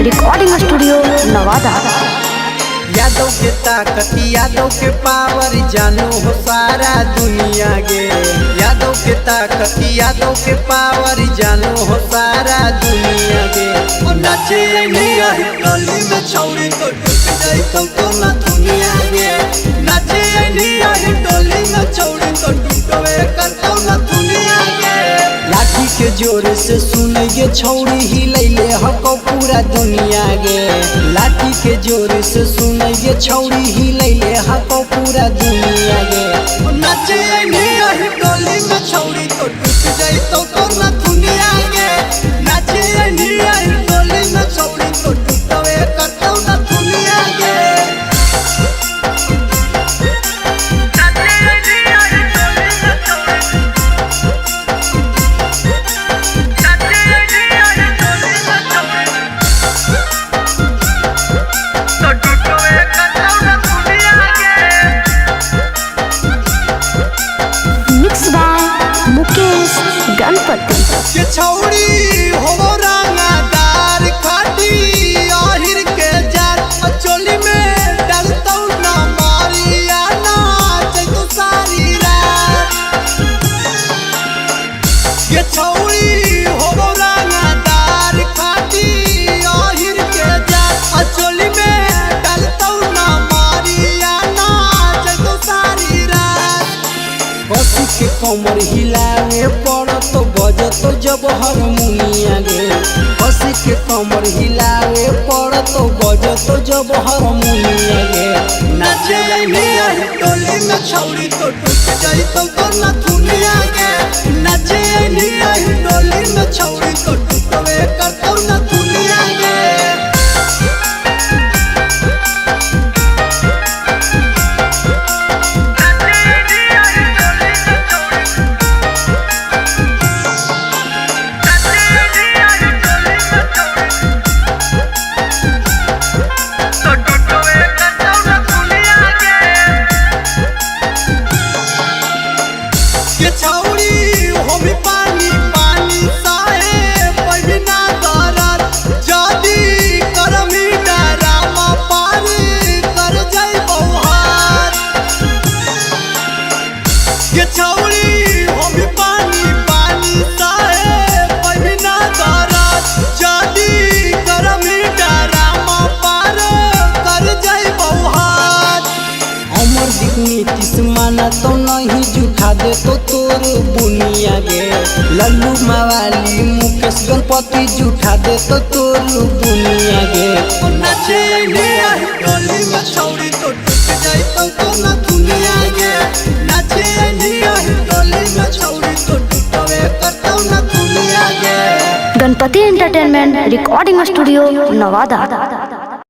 Recording studio Nawada. Yadav के ताकत यादव के पावर जानू हो सारा दुनिया गे। यादव के ताकत यादव के पावर जानू हो सारा दुनिया गे। नाचे निया गली में छौरी तो टूट जाई तो ना दुनिया गे। नाचे निया गली में छौरी तो टूटवे करतो ना दुनिया गे। लाठी के जोर से सुनइए छौरी हिलैले हको पूरा दुनिया गे। लाठी के जोर से सुनइए छौरी हिलैले हको पूरा दुनिया गे। नाचे निया गली में छौरी तो टूट जाई तो ना दुनिया गे। नाचे निया गली में छौरी तो टूटवे करतो ना दुनिया गे। Mix by Mukesh Ganpati. के छौरी हो रंगदार खाटी आहिर के जार चोली में डालतौ ना मारिया नाच तो सारी रात। के छौरी हो रंगदार खाटी आहिर के जार चोली में डालतौ ना मारिया नाच तो सारी रात। बसी के कमर हिलावे पड़त बजत जब हारमोनिया गे। बसी के कमर हिलावे पड़त बजत जब हारमोनिया गे। नाचे निया टोली में छौरी तो टूट जाई तो ना दुनिया गे। नाचे निया टोली में छौरी तो टूटवे करतो ना दुनिया गे। के छौरी हो भी पानी पानी साहे पहिना दरद जदी करमी डरामा पानी कर जाई बौहार। के छौरी हो भी पानी पानी साहे पहिना दरद जदी करमी डरामा पार कर जाई बौहार। अमर दिखनी तिस्माना तो नहीं जुठा दे तो तोर बुनिया गे। लल्लू मावाली मुकेश गणपति जुठा दे तो तोर बुनिया गे। नाचे निया गली में छौरी तो टूट जाई तो ना दुनिया गे। नाचे निया गली में छौरी तो टूटवे करतो ना दुनिया गे। Ganpati entertainment recording studio Nawada.